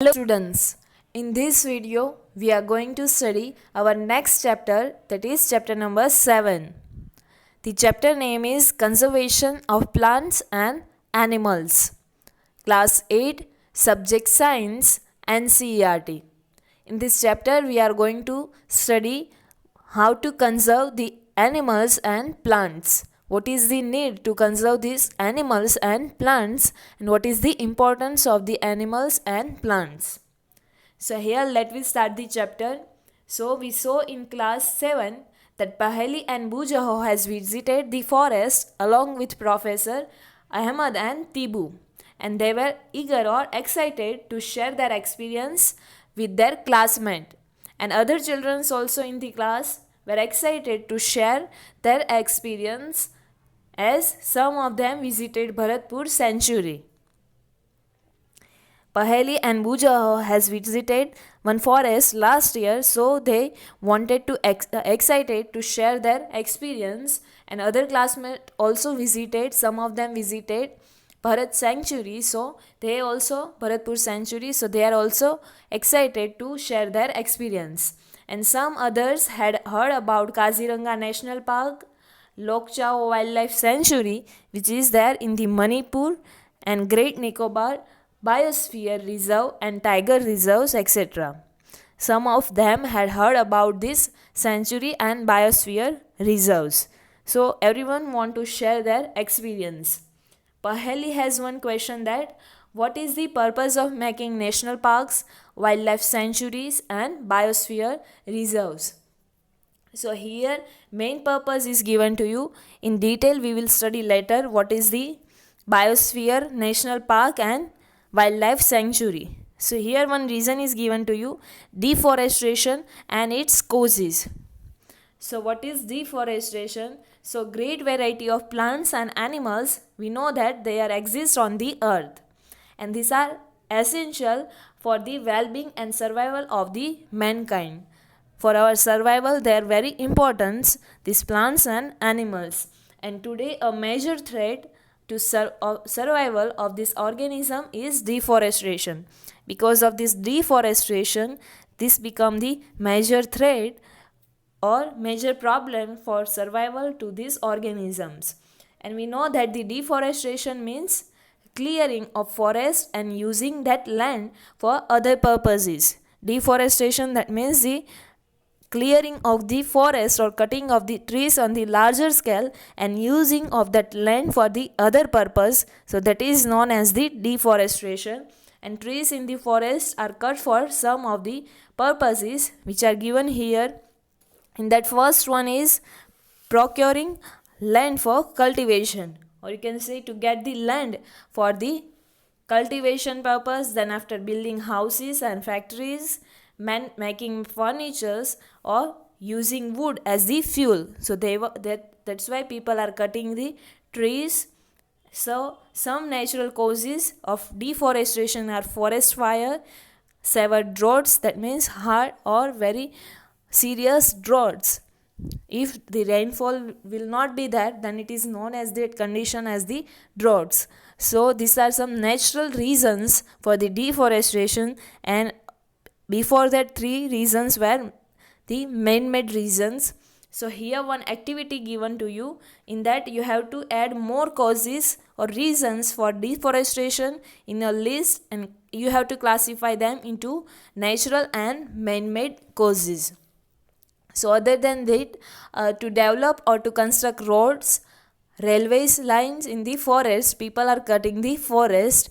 Hello students, in this video we are going to study our next chapter, that is chapter number 7. The chapter name is Conservation of Plants and Animals. Class 8, Subject Science, ncert. In this chapter we are going to study how to conserve the animals and plants. What is the need to conserve these animals and plants, and what is the importance of the animals and plants. So here let me start the chapter. So we saw in class 7 that Paheli and Bujaho has visited the forest along with Professor Ahmad and Tibu, and they were eager or excited to share their experience with their classmate, and other children also in the class were excited to share their experience as some of them visited Bharatpur sanctuary. Paheli and Bujaho has visited one forest last year, so they wanted to excited to share their experience, and other classmates also visited. Some of them visited Bharat sanctuary, so they also Bharatpur sanctuary, so they are also excited to share their experience. And some others had heard about Kaziranga National Park, Lokchao Wildlife Sanctuary, which is there in the Manipur, and Great Nicobar Biosphere Reserve and Tiger Reserves, etc. Some of them had heard about this sanctuary and biosphere reserves. So everyone want to share their experience. Paheli has one question, that what is the purpose of making national parks, wildlife sanctuaries and biosphere reserves? So here main purpose is given to you. In detail we will study later what is the biosphere, national park and wildlife sanctuary. So here one reason is given to you, deforestation and its causes. So what is deforestation? So great variety of plants and animals, we know that they are exist on the earth, and these are essential for the well-being and survival of the mankind. For our survival they are very important, these plants and animals, and today a major threat to survival of this organism is deforestation. Because of this deforestation, this become the major threat or major problem for survival to these organisms. And we know that the deforestation means clearing of forest and using that land for other purposes. Deforestation, that means the clearing of the forest or cutting of the trees on the larger scale and using of that land for the other purpose. So that is known as the deforestation, and trees in the forest are cut for some of the purposes which are given here. In that first one is procuring land for cultivation, or you can say to get the land for the cultivation purpose, then after building houses and factories, making furnitures or using wood as the fuel. So that's why people are cutting the trees. So some natural causes of deforestation are forest fire, severe droughts, that means hard or very serious droughts. If the rainfall will not be there, then it is known as that condition as the droughts. So these are some natural reasons for the deforestation, and before that 3 reasons were the man-made reasons. So here one activity given to you, in that you have to add more causes or reasons for deforestation in a list, and you have to classify them into natural and man-made causes. So other than that, to develop or to construct roads, railways lines in the forest, people are cutting the forest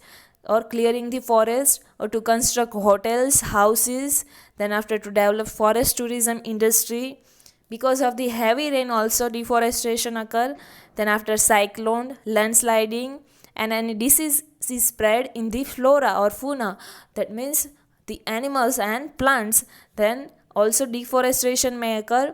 or clearing the forest, or to construct hotels, houses, then after to develop forest tourism industry. Because of the heavy rain also deforestation occur, then after cyclone, landsliding, and any disease is spread in the flora or fauna, that means the animals and plants, then also deforestation may occur.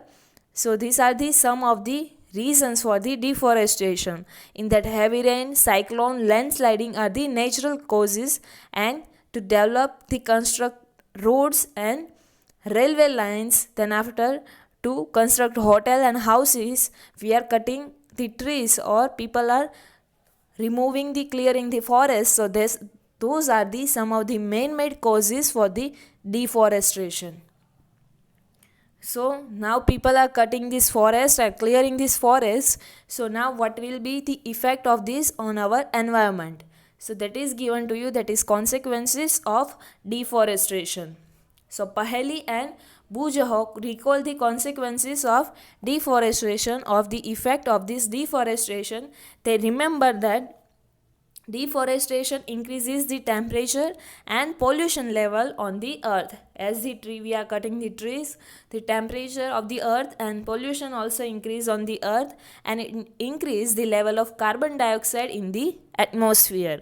So these are the some of the reasons for the deforestation. In that heavy rain, cyclone, landsliding are the natural causes, and to develop the construct roads and railway lines, then after to construct hotel and houses, we are cutting the trees or people are removing the clearing the forest. So this those are the some of the man-made causes for the deforestation. So now people are cutting this forest and clearing this forest. So now what will be the effect of this on our environment? So that is given to you, that is consequences of deforestation. So Paheli and Bujaho recall the consequences of deforestation, of the effect of this deforestation. They remember that deforestation increases the temperature and pollution level on the earth. As the tree we are cutting the trees, the temperature of the earth and pollution also increase on the earth, and it increase the level of carbon dioxide in the atmosphere.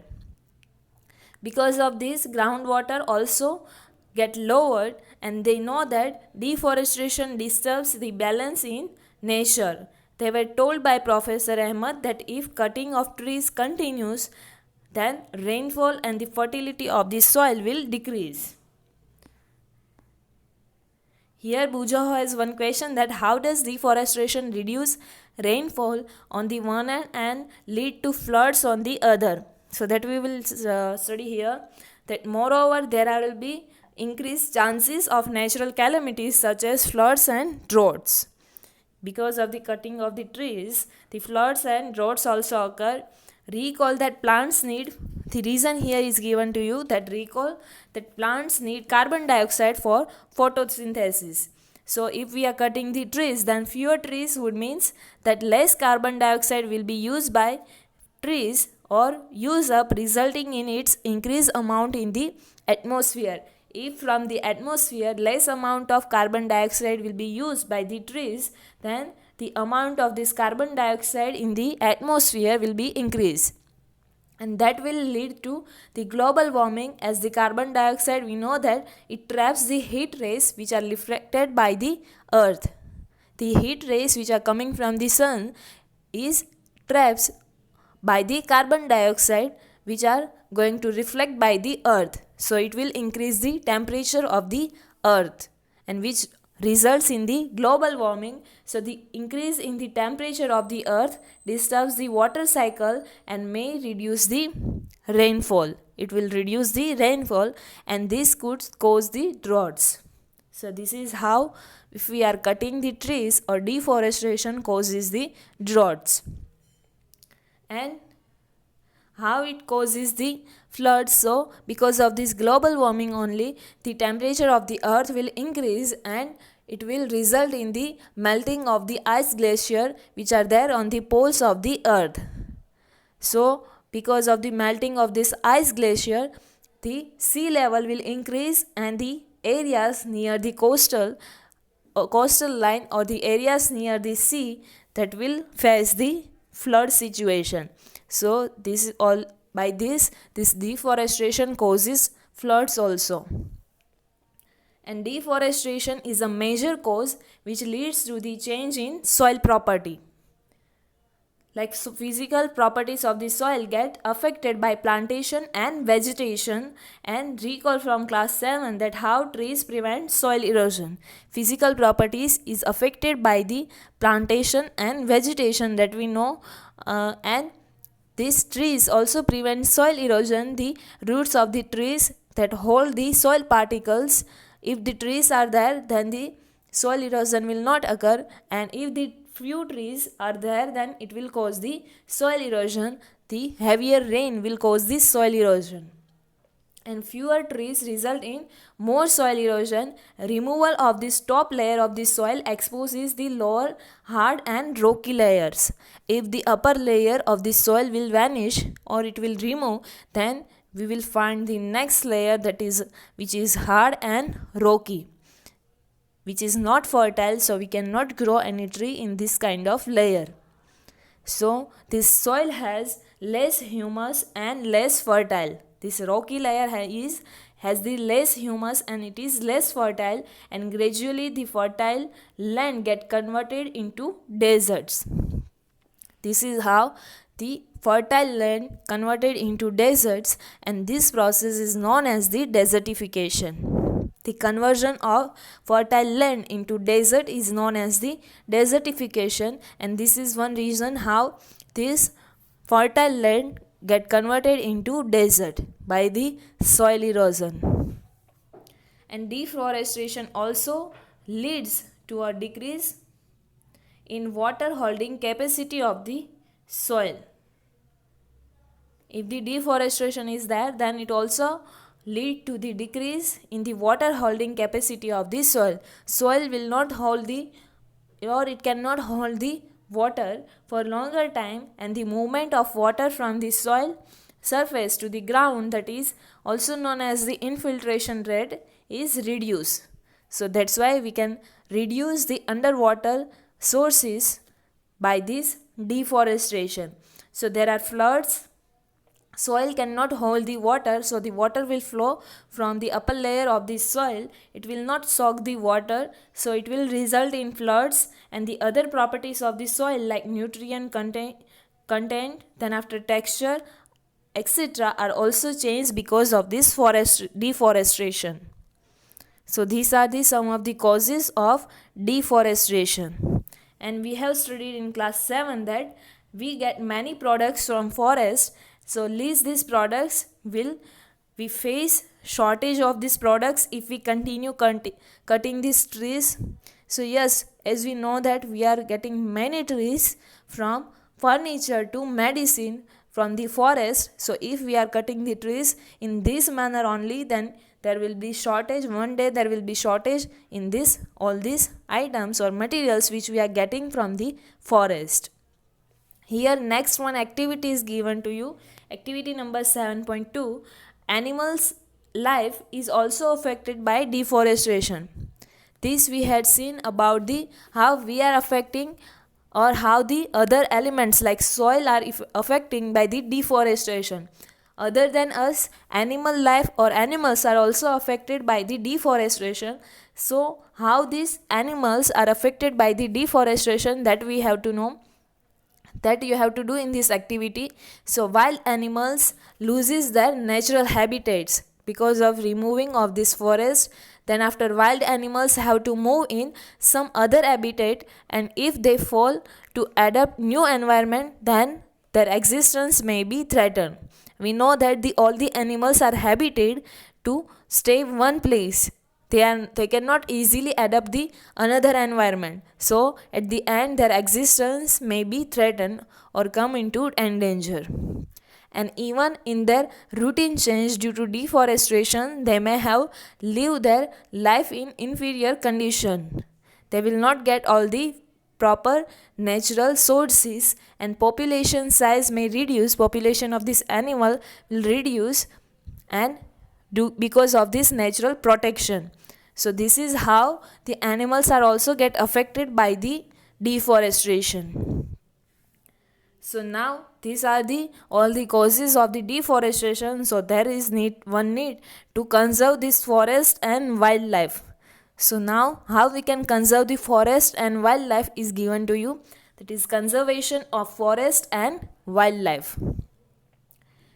Because of this, groundwater also get lowered, and they know that deforestation disturbs the balance in nature. They were told by Professor Ahmed that if cutting of trees continues, then rainfall and the fertility of the soil will decrease. Here Bujaho has one question, that how does deforestation reduce rainfall on the one hand and lead to floods on the other? So that we will study here. That moreover there will be increased chances of natural calamities such as floods and droughts. Because of the cutting of the trees, the floods and droughts also occur. Recall that plants need, the reason here is given to you, that recall that plants need carbon dioxide for photosynthesis. So if we are cutting the trees, then fewer trees would means that less carbon dioxide will be used by trees or use up, resulting in its increased amount in the atmosphere. If from the atmosphere less amount of carbon dioxide will be used by the trees, then the amount of this carbon dioxide in the atmosphere will be increased, and that will lead to the global warming. As the carbon dioxide, we know that it traps the heat rays which are reflected by the earth. The heat rays which are coming from the sun is traps by the carbon dioxide which are going to reflect by the earth. So it will increase the temperature of the earth, and which results in the global warming. So the increase in the temperature of the earth disturbs the water cycle and may reduce the rainfall. It will reduce the rainfall, and this could cause the droughts. So this is how, if we are cutting the trees, or deforestation causes the droughts, and how it causes the floods. So because of this global warming only, the temperature of the earth will increase, and it will result in the melting of the ice glacier which are there on the poles of the earth. So because of the melting of this ice glacier, the sea level will increase, and the areas near the coastal line, or the areas near the sea, that will face the flood situation. So this is all, by this deforestation causes floods also. And deforestation is a major cause which leads to the change in soil property. Like physical properties of the soil get affected by plantation and vegetation. And recall from class 7 that how trees prevent soil erosion. Physical properties is affected by the plantation and vegetation, that we know, and these trees also prevent soil erosion. The roots of the trees that hold the soil particles, if the trees are there, then the soil erosion will not occur, and if the few trees are there, then it will cause the soil erosion. The heavier rain will cause the soil erosion, and fewer trees result in more soil erosion. Removal of this top layer of the soil exposes the lower hard and rocky layers. If the upper layer of the soil will vanish, or it will remove, then we will find the next layer, that is which is hard and rocky, which is not fertile, so we cannot grow any tree in this kind of layer. So this soil has less humus and less fertile. This rocky layer has the less humus, and it is less fertile, and gradually the fertile land get converted into deserts. This is how the fertile land converted into deserts, and this process is known as the desertification. The conversion of fertile land into desert is known as the desertification, and this is one reason how this fertile land get converted into desert by the soil erosion. And deforestation also leads to a decrease in water holding capacity of the soil. If the deforestation is there, then it also lead to the decrease in the water holding capacity of the soil. Soil will not hold the, or it cannot hold the water for longer time, and the movement of water from the soil surface to the ground, that is also known as the infiltration rate, is reduced. So that's why we can reduce the underwater sources by this deforestation. So there are floods. Soil cannot hold the water, so the water will flow from the upper layer of the soil. It will not soak the water, so it will result in floods, and the other properties of the soil like nutrient content, then after texture, etc. are also changed because of this deforestation. So these are some of the causes of deforestation. And we have studied in class 7 that we get many products from forest. So least these products we face shortage of these products if we continue cutting these trees. So yes, as we know that we are getting many trees from furniture to medicine from the forest. So if we are cutting the trees in this manner only, then there will be shortage. One day there will be shortage in this all these items or materials which we are getting from the forest. Here next one activity is given to you. Activity number 7.2. Animals' life is also affected by deforestation. This we had seen about the how we are affecting or how the other elements like soil are affecting by the deforestation. Other than us, animal life or animals are also affected by the deforestation. So how these animals are affected by the deforestation, that we have to know, that you have to do in this activity. So wild animals loses their natural habitats because of removing of this forest. Then after, wild animals have to move in some other habitat, and if they fall to adapt new environment, then their existence may be threatened. We know that all the animals are habited to stay one place. They cannot easily adapt the another environment. So at the end their existence may be threatened or come into danger. And even in their routine change due to deforestation, they may have lived their life in inferior condition. They will not get all the proper natural sources, and population size may reduce. Population of this animal will reduce and because of this natural protection. So this is how the animals are also get affected by the deforestation. So now these are all the causes of the deforestation. So there is need to conserve this forest and wildlife. So now how we can conserve the forest and wildlife is given to you. That is conservation of forest and wildlife.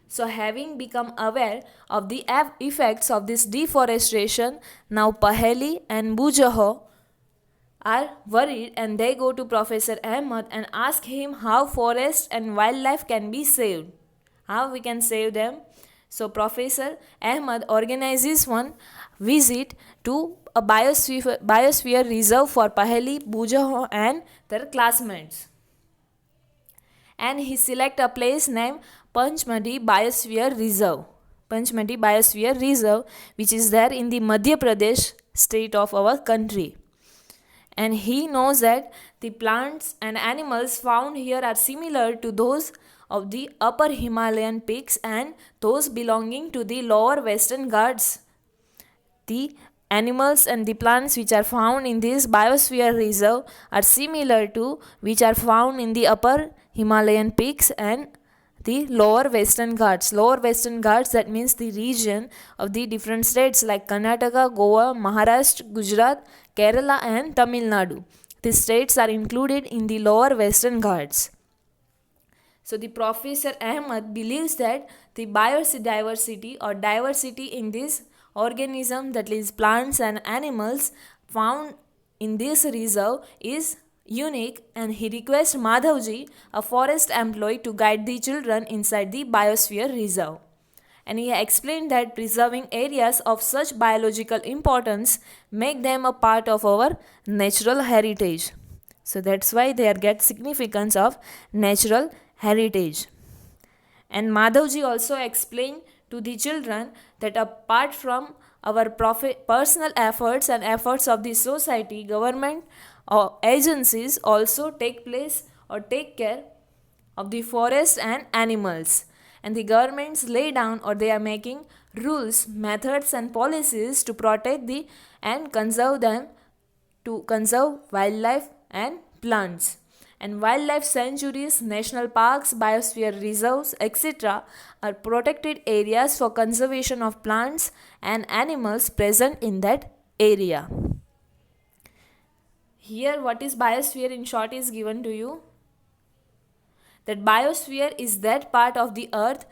So having become aware of the effects of this deforestation, now Paheli and Bujaho are worried, and they go to Professor Ahmed and ask him how forest and wildlife can be saved. How we can save them. So Professor Ahmed organizes one visit to a biosphere reserve for Paheli, Bujaho and their classmates. And he select a place named Panchmadi Biosphere Reserve. Panchmadi Biosphere Reserve, which is there in the Madhya Pradesh state of our country. And he knows that the plants and animals found here are similar to those of the upper Himalayan peaks and those belonging to the lower Western Ghats. The animals and the plants which are found in this biosphere reserve are similar to which are found in the upper Himalayan peaks and the lower Western Ghats. Lower Western Ghats, that means the region of the different states like Karnataka, Goa, Maharashtra, Gujarat, Kerala and Tamil Nadu. These states are included in the lower Western Ghats. So the Professor Ahmed believes that the biodiversity or diversity in this organism, that is plants and animals found in this reserve, is unique, and he requests Madhavji, a forest employee, to guide the children inside the biosphere reserve. And he explained that preserving areas of such biological importance make them a part of our natural heritage. So that's why they get significance of natural heritage. And Madhavji also explained to the children that apart from our personal efforts and efforts of the society, government or agencies also take place or take care of the forest and animals. And the governments lay down or they are making rules, methods and policies to protect the and conserve them, to conserve wildlife and plants. And wildlife sanctuaries, national parks, biosphere reserves, etc. are protected areas for conservation of plants and animals present in that area. Here, what is biosphere in short is given to you. That biosphere is that part of the earth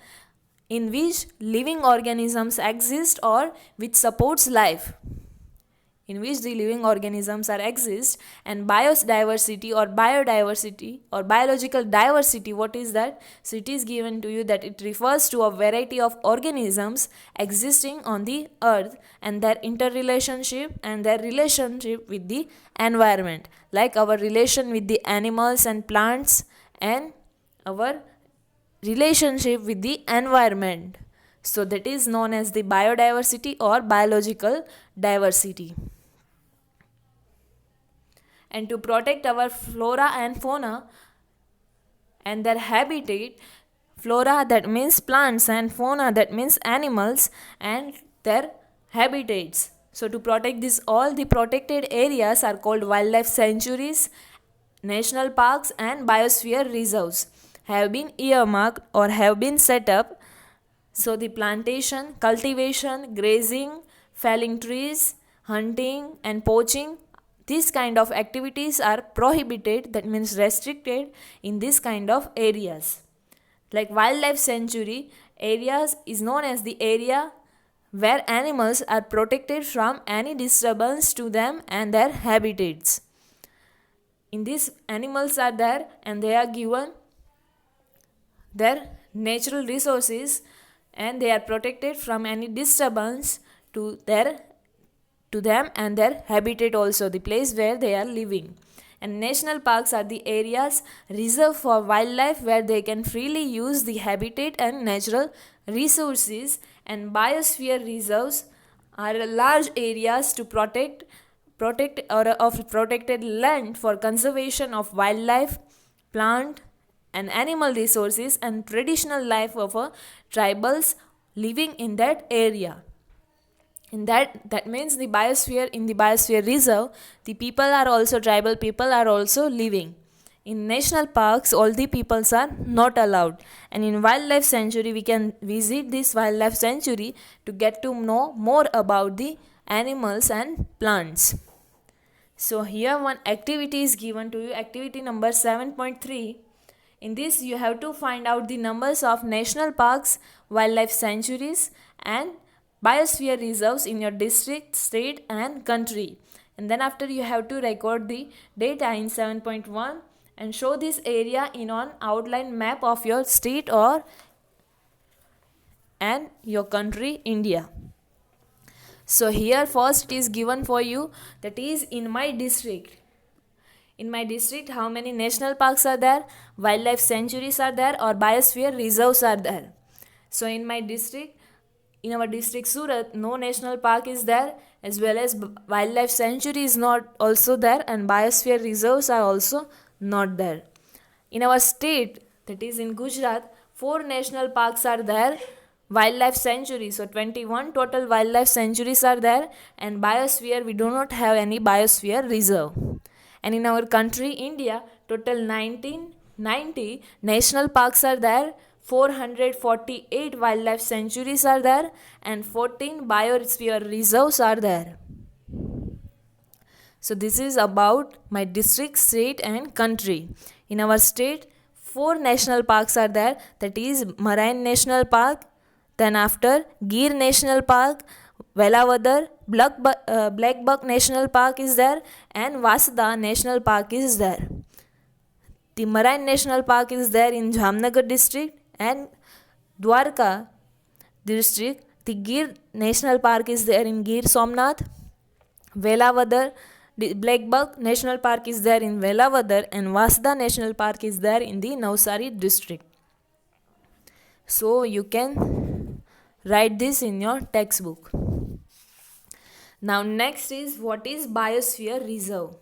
in which living organisms exist or which supports life, in which the living organisms are exist. And biodiversity or biological diversity, what is that? So it is given to you that it refers to a variety of organisms existing on the earth and their interrelationship and their relationship with the environment, like our relation with the animals and plants and our relationship with the environment. So that is known as the biodiversity or biological diversity. And to protect our flora and fauna and their habitat, flora that means plants and fauna that means animals and their habitats. So to protect this, all the protected areas are called wildlife sanctuaries, national parks and biosphere reserves have been earmarked or have been set up. So the plantation, cultivation, grazing, felling trees, hunting and poaching, these kind of activities are prohibited, that means restricted in this kind of areas. Like wildlife sanctuary areas is known as the area where animals are protected from any disturbance to them and their habitats. In this, animals are there and they are given their natural resources and they are protected from any disturbance to them and their habitat also, the place where they are living. And national parks are the areas reserved for wildlife where they can freely use the habitat and natural resources. And biosphere reserves are large areas to protect or of protected land for conservation of wildlife, plant and animal resources and traditional life of tribals living in that area. In that means the biosphere, in the biosphere reserve, the people are also tribal people are also living. In national parks, all the peoples are not allowed. And in wildlife sanctuary, we can visit this wildlife sanctuary to get to know more about the animals and plants. So here one activity is given to you, activity number 7.3. In this you have to find out the numbers of national parks, wildlife sanctuaries and biosphere reserves in your district, state and country. And then after you have to record the data in 7.1 and show this area in an outline map of your state or and your country, India. So here first it is given for you, that is in my district. In my district, how many national parks are there, wildlife sanctuaries are there or biosphere reserves are there. So in my district, in our district Surat, no national park is there, as well as wildlife sanctuary is not also there and biosphere reserves are also not there. In our state, that is in Gujarat, 4 national parks are there, wildlife sanctuaries, so 21 total wildlife sanctuaries are there, and biosphere, we do not have any biosphere reserve. And in our country India, total 1990 national parks are there, 448 wildlife sanctuaries are there and 14 biosphere reserves are there. So this is about my district, state and country. In our state, 4 national parks are there, that is Marine National Park, then after Gir National Park, Velavadar, Black Buck National Park is there, and Vasda National Park is there. The Marine National Park is there in Jamnagar district and Dwarka district. The Gir National Park is there in Gir Somnath. Velavadar, the Black Buck National Park is there in Velavadar, and Vasda National Park is there in the Navsari district. So you can write this in your textbook. Now next is, what is Biosphere Reserve?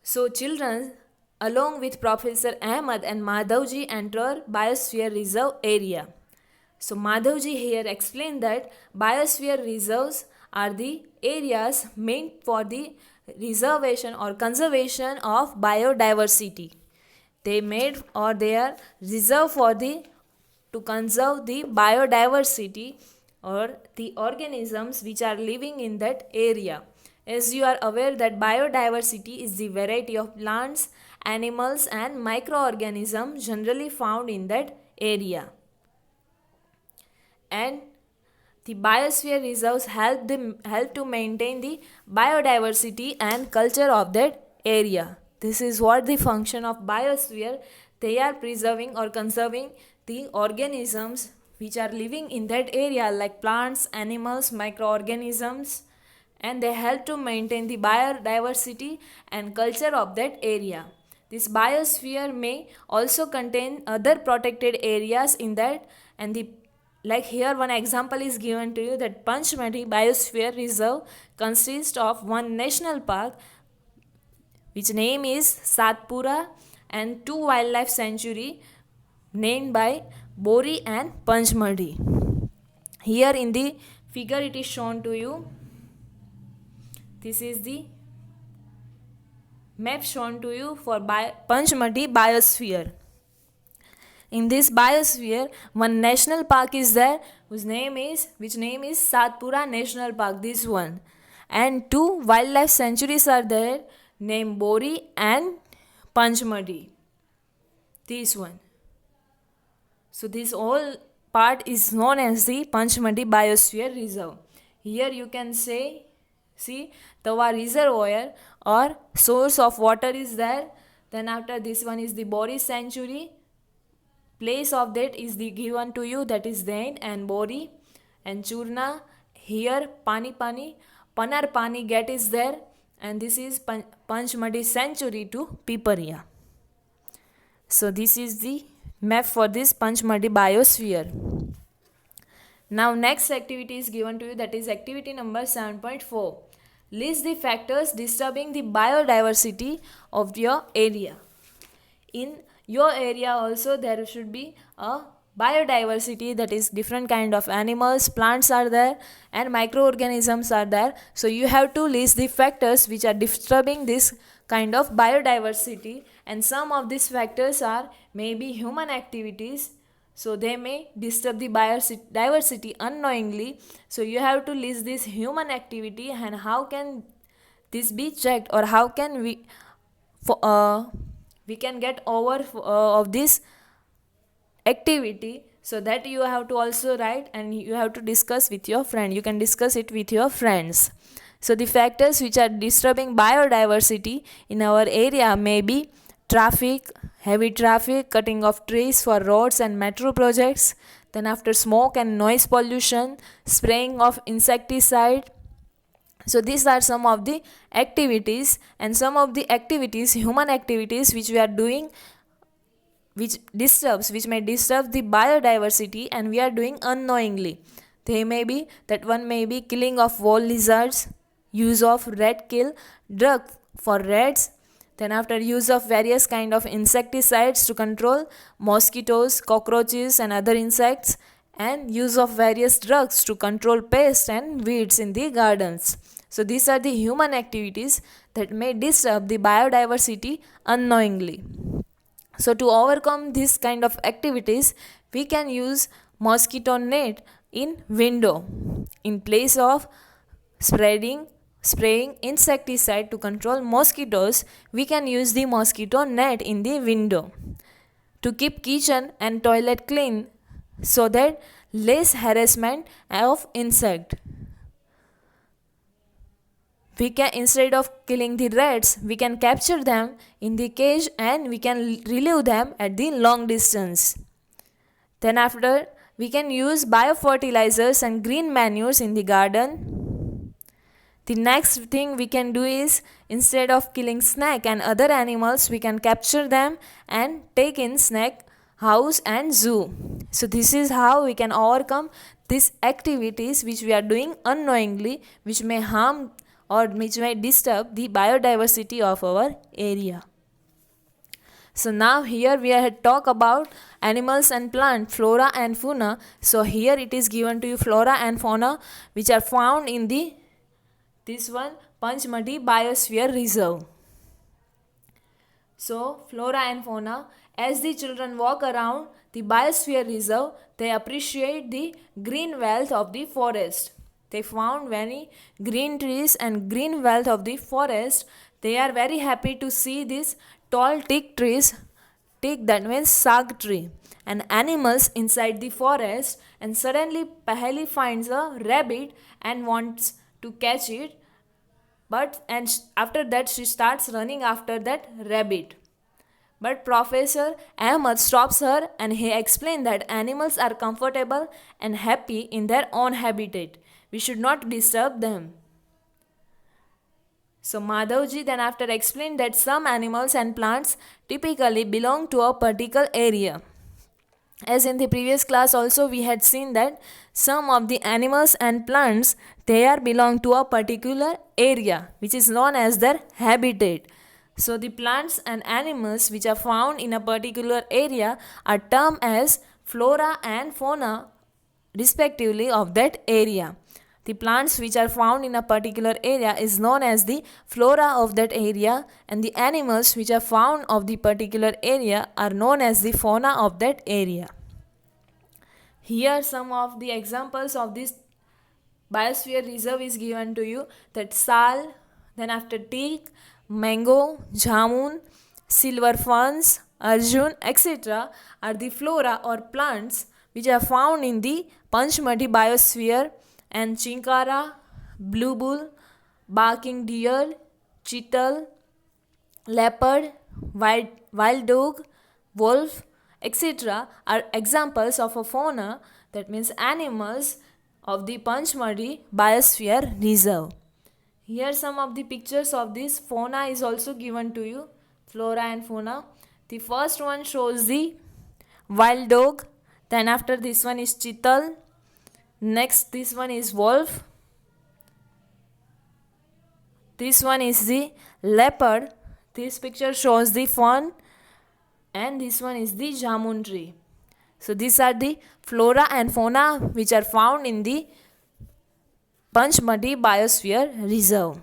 So children, along with Professor Ahmad and Madhavji, enter Biosphere Reserve area. So Madhavji here explained that Biosphere Reserves are the areas meant for the reservation or conservation of biodiversity. They made, or they are reserved for the to conserve the biodiversity or the organisms which are living in that area. As you are aware that biodiversity is the variety of plants, animals and microorganisms generally found in that area. And the biosphere reserves help to maintain the biodiversity and culture of that area. This is what the function of biosphere. They are preserving or conserving the organisms which are living in that area, like plants, animals, microorganisms, and they help to maintain the biodiversity and culture of that area. This biosphere may also contain other protected areas in that, and the like here one example is given to you that Panchmati Biosphere Reserve consists of one national park which name is Satpura and two wildlife sanctuary named by Bori and Panchmati. Here in the figure it is shown to you. This is the map shown to you for Panchmati Biosphere. In this biosphere, one national park is there which name is Satpura National Park, this one. And two wildlife sanctuaries are there named Bori and Panchmati, this one. So this whole part is known as the Panchmati Biosphere Reserve. Here you can see the reservoir or source of water is there. Then after this one is the Bori Sanctuary. Place of that is the given to you, that is Dain and Bori and Churna. Here Panar Pani Gate is there, and this is Panchmati Sanctuary to Piparia. So this is the map for this Panchmati Biosphere. Now next activity is given to you, that is activity number 7.4. List the factors disturbing the biodiversity of your area. In your area also there should be a biodiversity, that is different kind of animals, plants are there and microorganisms are there. So you have to list the factors which are disturbing this kind of biodiversity, and some of these factors are maybe human activities, so they may disturb the biodiversity unknowingly. So you have to list this human activity and how can this be checked, or how can we can get over of this activity. So that you have to also write, and you have to discuss with your friend. You can discuss it with your friends. So the factors which are disturbing biodiversity in our area may be traffic, heavy traffic, cutting of trees for roads and metro projects, then after smoke and noise pollution, spraying of insecticide. So these are some of the activities, and some of the activities, human activities which we are doing, which may disturb the biodiversity, and we are doing unknowingly. They may be, that one may be killing of wall lizards, use of rat kill drug for rats, then after use of various kind of insecticides to control mosquitoes, cockroaches and other insects, and use of various drugs to control pests and weeds in the gardens. So these are the human activities that may disturb the biodiversity unknowingly. So to overcome this kind of activities, we can use mosquito net in window. In place of spraying insecticide to control mosquitoes, we can use the mosquito net in the window. To keep kitchen and toilet clean, so that less harassment of insect. We can, instead of killing the rats, we can capture them in the cage and we can relieve them at the long distance. Then after, we can use biofertilizers and green manures in the garden. The next thing we can do is, instead of killing snake and other animals, we can capture them and take in snake house and zoo. So this is how we can overcome these activities which we are doing unknowingly, which may harm or which may disturb the biodiversity of our area. So now here we had talk about animals and plant, flora and fauna. So here it is given to you flora and fauna which are found in the this one Panchmati Biosphere Reserve. So flora and fauna, as the children walk around the Biosphere Reserve, they appreciate the green wealth of the forest. They found many green trees and green wealth of the forest. They are very happy to see these tall teak trees. Teak, that means sag tree, and animals inside the forest. And suddenly Paheli finds a rabbit and wants to catch it. But after that she starts running after that rabbit. But Professor Ahmed stops her and he explains that animals are comfortable and happy in their own habitat. We should not disturb them. So Madhavji then after explained that some animals and plants typically belong to a particular area. As in the previous class also we had seen that some of the animals and plants, they are belong to a particular area which is known as their habitat. So the plants and animals which are found in a particular area are termed as flora and fauna respectively of that area. The plants which are found in a particular area is known as the flora of that area, and the animals which are found of the particular area are known as the fauna of that area. Here some of the examples of this Biosphere Reserve is given to you, that sal, then after teak, mango, jamun, silver ferns, arjun, etc. are the flora or plants which are found in the Panchmati Biosphere, and chinkara, blue bull, barking deer, cheetal, leopard, wild dog, wolf, etc. are examples of a fauna, that means animals of the Panchmati Biosphere Reserve. Here some of the pictures of this fauna is also given to you, flora and fauna. The first one shows the wild dog, then after this one is cheetal, next this one is wolf, this one is the leopard, this picture shows the fawn, and this one is the jamun tree. So these are the flora and fauna which are found in the Panchmati Biosphere Reserve.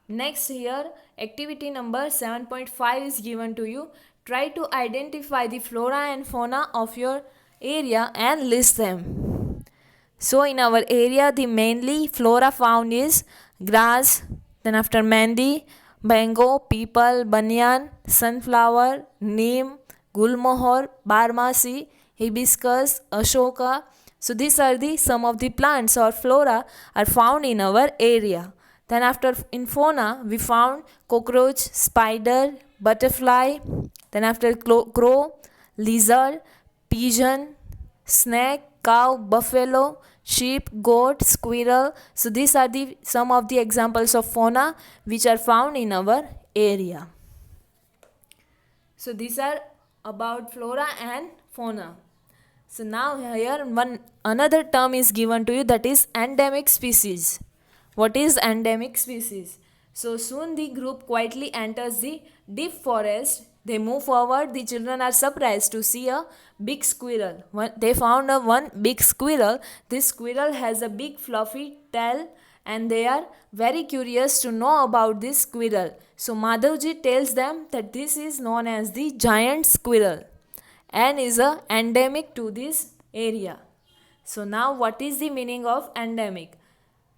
Next here, activity number 7.5 is given to you. Try to identify the flora and fauna of your area and list them. So in our area, the mainly flora found is grass, then after mehndi, mango, peepal, banyan, sunflower, neem, gulmohar, barmasi, hibiscus, ashoka. So these are the some of the plants or flora are found in our area. Then after in fauna, we found cockroach, spider, butterfly, then after crow, lizard, pigeon, snake, cow, buffalo, sheep, goat, squirrel. So these are the some of the examples of fauna which are found in our area. So these are about flora and fauna. So now here another term is given to you, that is endemic species. What is endemic species? So soon the group quietly enters the deep forest. They move forward. The children are surprised to see a big squirrel. They found one big squirrel. This squirrel has a big fluffy tail and they are very curious to know about this squirrel. So Madhavji tells them that this is known as the giant squirrel and is a endemic to this area. So now what is the meaning of endemic?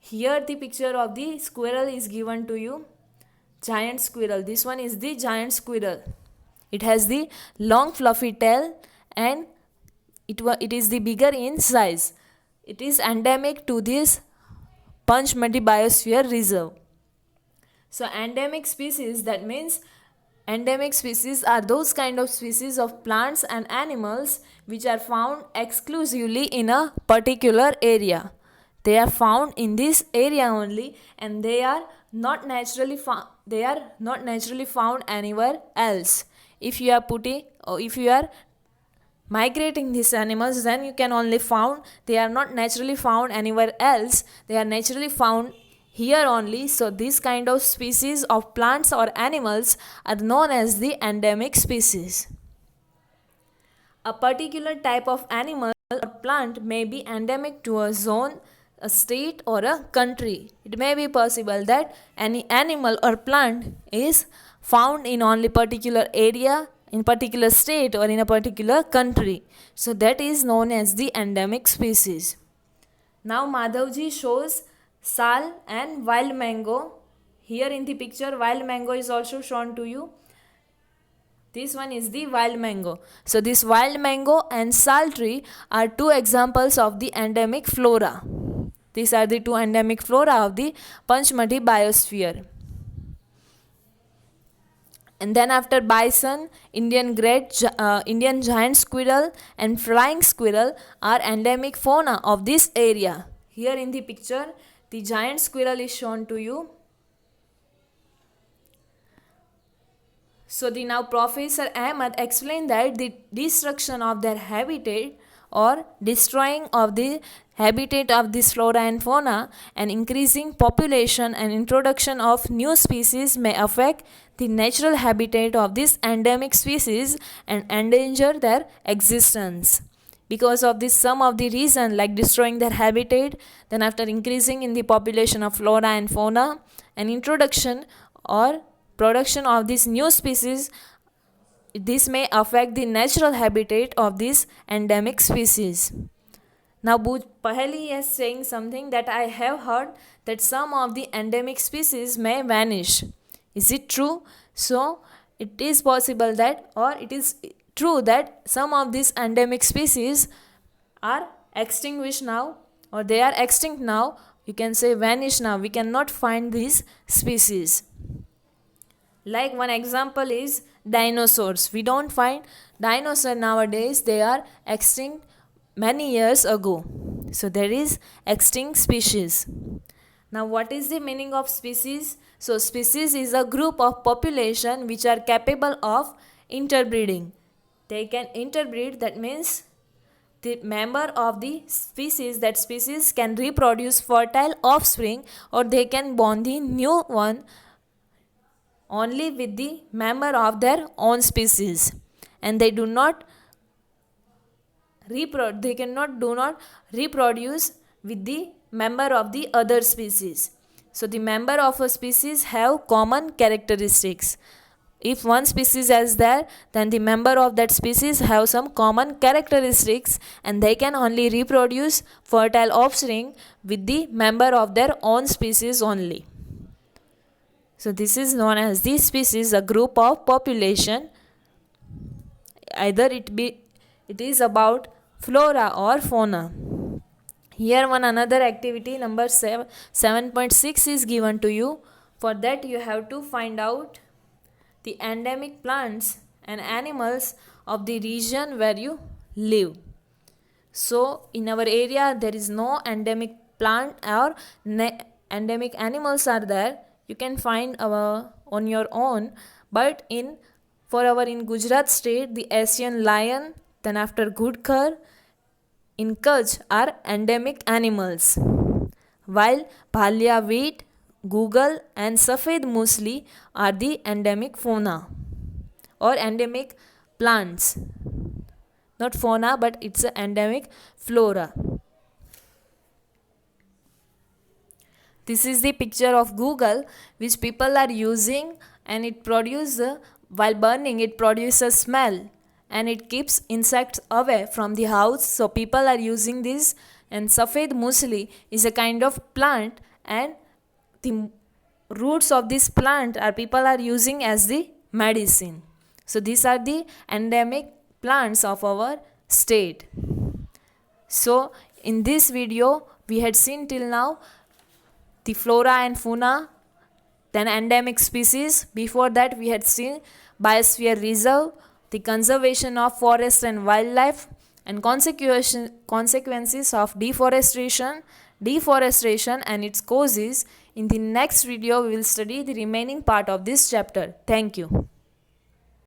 Here the picture of the squirrel is given to you. Giant squirrel. This one is the giant squirrel. It has the long fluffy tail and it is the bigger in size. It is endemic to this Panchmati Biosphere Reserve. So endemic species, that means endemic species are those kind of species of plants and animals which are found exclusively in a particular area. They are found in this area only, and they are not naturally found anywhere else. If you are putting, or if you are migrating these animals, then you can only found, they are not naturally found anywhere else, they are naturally found here only. So this kind of species of plants or animals are known as the endemic species. A particular type of animal or plant may be endemic to a zone, a state, or a country. It may be possible that any animal or plant is found in only particular area, in particular state, or in a particular country. So that is known as the endemic species. Now Madhavji shows sal and wild mango. Here in the picture, wild mango is also shown to you. This one is the wild mango. So this wild mango and sal tree are two examples of the endemic flora. These are the two endemic flora of the Panchmati biosphere. And then after bison, Indian giant squirrel and flying squirrel are endemic fauna of this area. Here in the picture, the giant squirrel is shown to you. So the now Professor Ahmed explained that the destruction of their habitat or destroying of the habitat of this flora and fauna and increasing population and introduction of new species may affect the natural habitat of this endemic species and endanger their existence. Because of this, some of the reason like destroying their habitat, then after increasing in the population of flora and fauna and introduction or production of this new species, this may affect the natural habitat of this endemic species. Now Paheli is saying something that I have heard, that some of the endemic species may vanish. Is it true? So it is possible that, or it is true that some of these endemic species are extinguished now, or they are extinct now. You can say vanish now. We cannot find these species. Like one example is dinosaurs. We don't find dinosaurs nowadays. They are extinct many years ago. So there is extinct species. Now what is the meaning of species? So species is a group of population which are capable of interbreeding. They can interbreed, that means the member of the species, that species can reproduce fertile offspring, or they can born the new one only with the member of their own species, and they do not reproduce with the member of the other species. So the member of a species have common characteristics. If one species is there, then the member of that species have some common characteristics, and they can only reproduce fertile offspring with the member of their own species only. So this is known as the species, a group of population. Either it is about flora or fauna. Here one another activity number 7.6 is given to you. For that you have to find out the endemic plants and animals of the region where you live. So in our area there is no endemic plant or endemic animals are there. You can find on your own, but in Gujarat state, the Asian lion, then after Gudkar, in Kutch are endemic animals, while Bhalia wheat, Google and Safed Musli are the endemic fauna or endemic plants. Not fauna, but it's an endemic flora. This is the picture of Google which people are using, and it produces, while burning it produces smell, and it keeps insects away from the house. So people are using this, and Safed Musli is a kind of plant, and the roots of this plant people are using as the medicine. So these are the endemic plants of our state. So in this video we had seen till now the flora and fauna, then endemic species. Before that we had seen biosphere reserve, the conservation of forest and wildlife, and consequences of deforestation and its causes. In the next video we will study the remaining part of this chapter. Thank you.